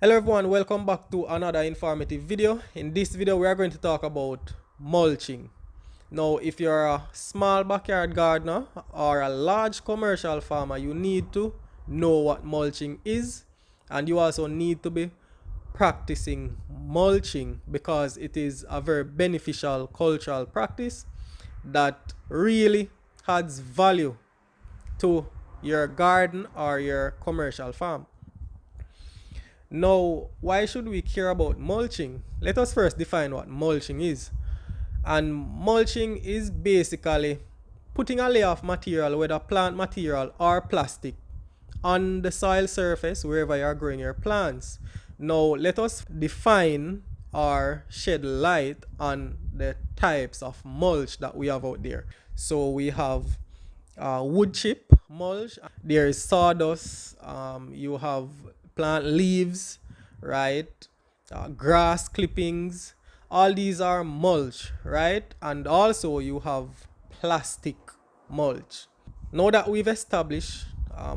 Hello everyone, welcome back to another informative video. In this video we are going to talk about mulching. Now if you're a small backyard gardener or a large commercial farmer, you need to know what mulching is, and you also need to be practicing mulching because it is a very beneficial cultural practice that really adds value to your garden or your commercial farm. Now, why should we care about mulching? Let us first define what mulching is. And mulching is basically putting a layer of material, whether plant material or plastic, on the soil surface wherever you are growing your plants. Now, let us define or shed light on the types of mulch that we have out there. So we have wood chip mulch, there is sawdust, you have plant leaves, right? Grass clippings, all these are mulch, right? And also you have plastic mulch. Now that we've established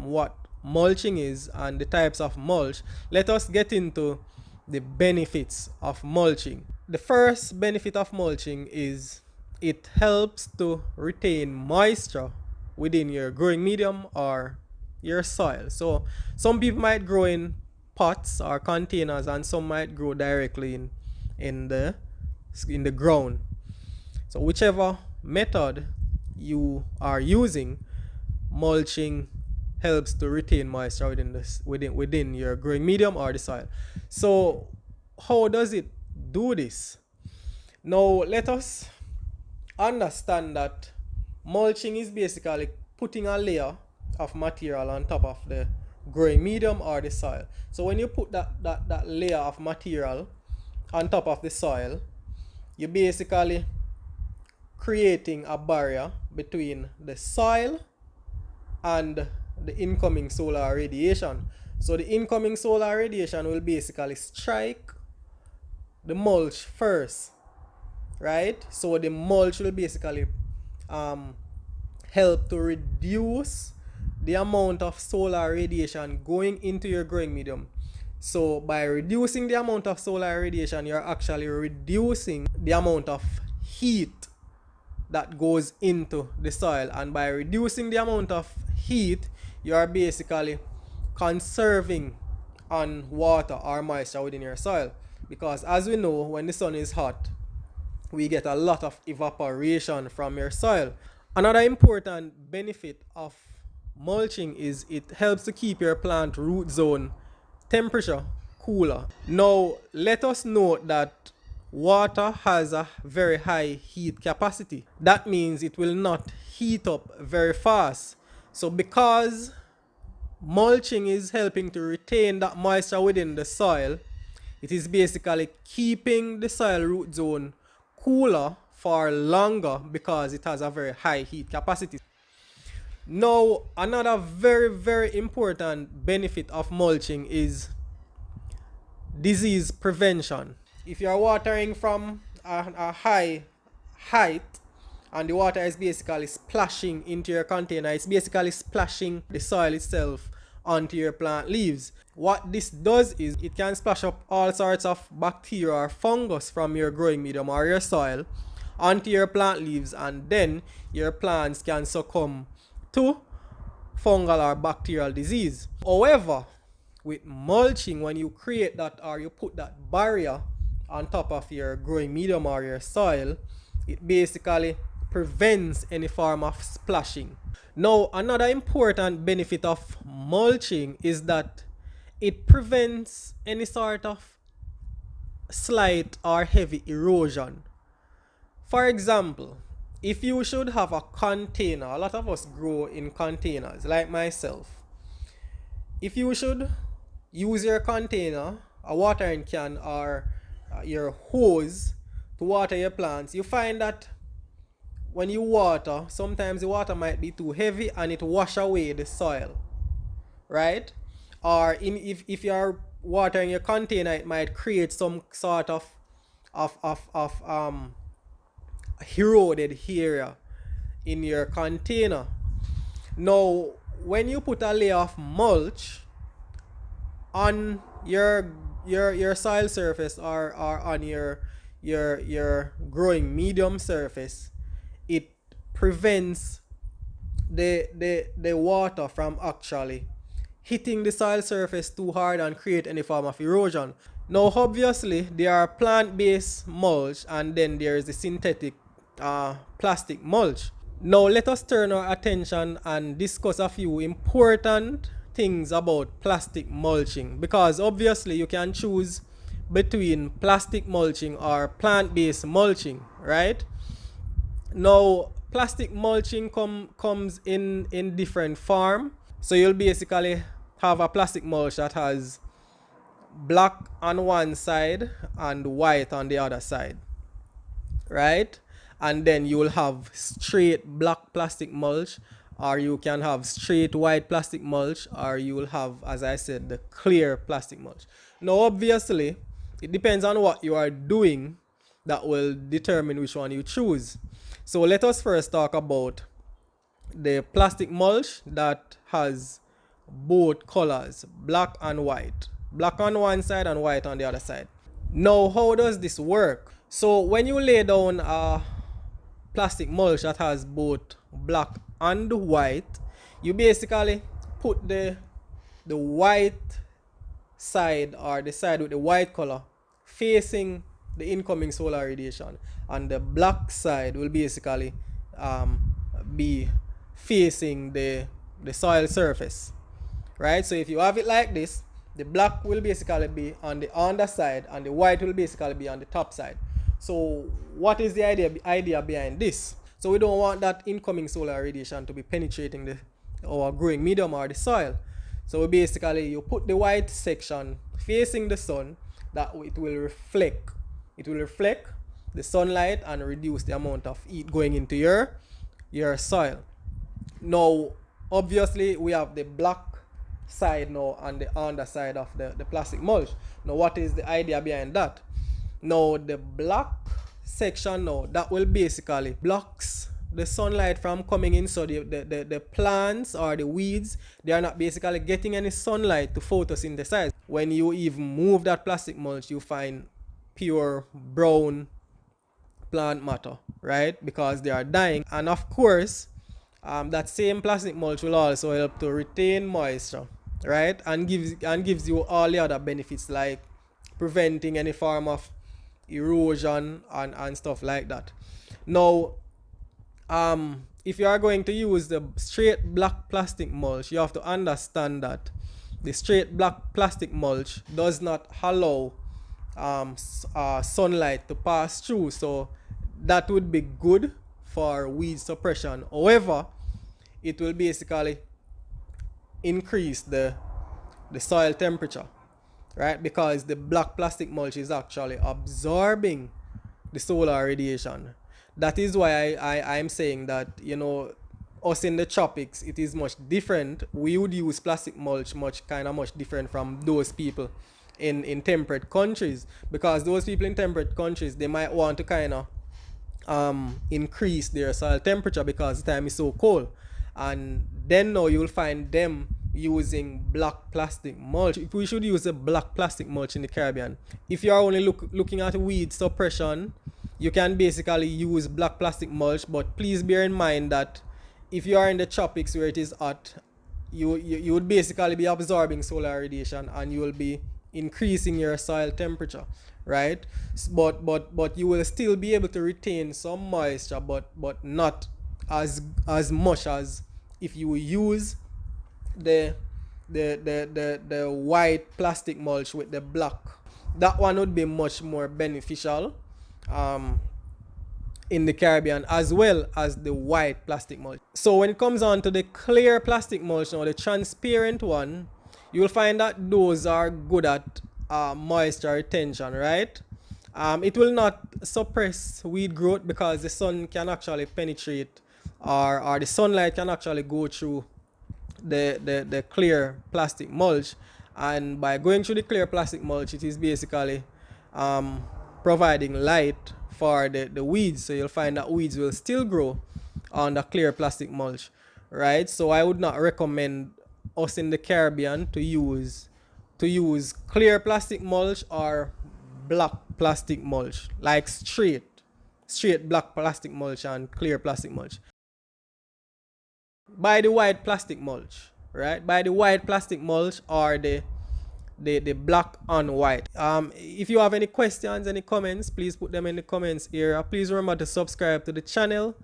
what mulching is and the types of mulch, let us get into the benefits of mulching. The first benefit of mulching is it helps to retain moisture within your growing medium or your soil. So some people might grow in pots or containers, and some might grow directly in the ground. So whichever method you are using, mulching helps to retain moisture within your growing medium or the soil. So how does it do this? Now let us understand that mulching is basically putting a layer of material on top of the growing medium or the soil. So when you put that layer of material on top of the soil, you're basically creating a barrier between the soil and the incoming solar radiation. So the incoming solar radiation will basically strike the mulch first, right? So the mulch will basically help to reduce the amount of solar radiation going into your growing medium. So by reducing the amount of solar radiation, you're actually reducing the amount of heat that goes into the soil. And by reducing the amount of heat, you are basically conserving on water or moisture within your soil. Because as we know, when the sun is hot, we get a lot of evaporation from your soil. Another important benefit of mulching is it helps to keep your plant root zone temperature cooler. Now, let us note that water has a very high heat capacity. That means it will not heat up very fast. So because mulching is helping to retain that moisture within the soil, it is basically keeping the soil root zone cooler for longer because it has a very high heat capacity. Now, another very important benefit of mulching is disease prevention. If you are watering from a high height and the water is basically splashing into your container, it's basically splashing the soil itself onto your plant leaves. What this does is it can splash up all sorts of bacteria or fungus from your growing medium or your soil onto your plant leaves, and then your plants can succumb to fungal or bacterial disease. However, with mulching, when you create that or you put that barrier on top of your growing medium or your soil, it basically prevents any form of splashing. Now, another important benefit of mulching is that it prevents any sort of slight or heavy erosion. For example, if you should have a container, a lot of us grow in containers, like myself. If you should use your container, a watering can, or your hose to water your plants, you find that when you water, sometimes the water might be too heavy and it wash away the soil, right? Or if you're watering your container, it might create some sort of eroded area in your container. Now, when you put a layer of mulch on your your soil surface or on your growing medium surface, it prevents the water from actually hitting the soil surface too hard and create any form of erosion. Now, obviously, there are plant-based mulch and then there is the synthetic plastic mulch. Now, let us turn our attention and discuss a few important things about plastic mulching, because obviously you can choose between plastic mulching or plant-based mulching, right? Now, plastic mulching comes in different form. So you'll basically have a plastic mulch that has black on one side and white on the other side, right? And then you will have straight black plastic mulch, or you can have straight white plastic mulch, or you will have, as I said, the clear plastic mulch. Now, obviously, it depends on what you are doing that will determine which one you choose. So let us first talk about the plastic mulch that has both colors, black and white. Black on one side and white on the other side. Now, how does this work? So when you lay down a plastic mulch that has both black and white, you basically put the white side, or the side with the white color, facing the incoming solar radiation, and the black side will basically be facing the soil surface, right? So if you have it like this, the black will basically be on the underside and the white will basically be on the top side. So what is the idea behind this? So we don't want that incoming solar radiation to be penetrating our growing medium or the soil. So basically you put the white section facing the sun, that it will reflect. It will reflect the sunlight and reduce the amount of heat going into your soil. Now, obviously, we have the black side now on the underside of the plastic mulch. Now, what is the idea behind that? Now, the black section now, that will basically blocks the sunlight from coming in, so the plants or the weeds, they are not basically getting any sunlight to photosynthesize. When you even move that plastic mulch, you find pure brown plant matter, right? Because they are dying. And of course, that same plastic mulch will also help to retain moisture, right? And gives you all the other benefits, like preventing any form of erosion and stuff like that. Now, if you are going to use the straight black plastic mulch, you have to understand that the straight black plastic mulch does not allow sunlight to pass through, so that would be good for weed suppression. However, it will basically increase the soil temperature, right? Because the black plastic mulch is actually absorbing the solar radiation. That is why I'm saying that, us in the tropics, it is much different. We would use plastic mulch much different from those people in temperate countries, because those people in temperate countries, they might want to increase their soil temperature because the time is so cold, and then now you'll find them using black plastic mulch. If we should use a black plastic mulch in the Caribbean, if you are only looking at weed suppression, you can basically use black plastic mulch. But please bear in mind that if you are in the tropics where it is hot, you would basically be absorbing solar radiation and you will be increasing your soil temperature, right? But you will still be able to retain some moisture, but not as much as if you use the white plastic mulch with the black. That one would be much more beneficial in the Caribbean, as well as the white plastic mulch. So when it comes on to the clear plastic mulch now, the transparent one, you'll find that those are good at moisture retention, right? It will not suppress weed growth because the sun can actually penetrate, or the sunlight can actually go through the clear plastic mulch, and by going through the clear plastic mulch, it is basically providing light for the weeds. So you'll find that weeds will still grow on the clear plastic mulch, right? So I would not recommend us in the Caribbean to use to use clear plastic mulch or black plastic mulch, like straight black plastic mulch and clear plastic mulch. Buy the white plastic mulch, right? Buy the white plastic mulch or the black on white. If you have any questions, any comments, please put them in the comments area. Please remember to subscribe to the channel,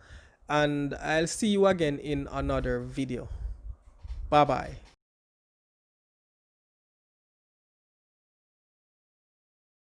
and I'll see you again in another video. Bye bye.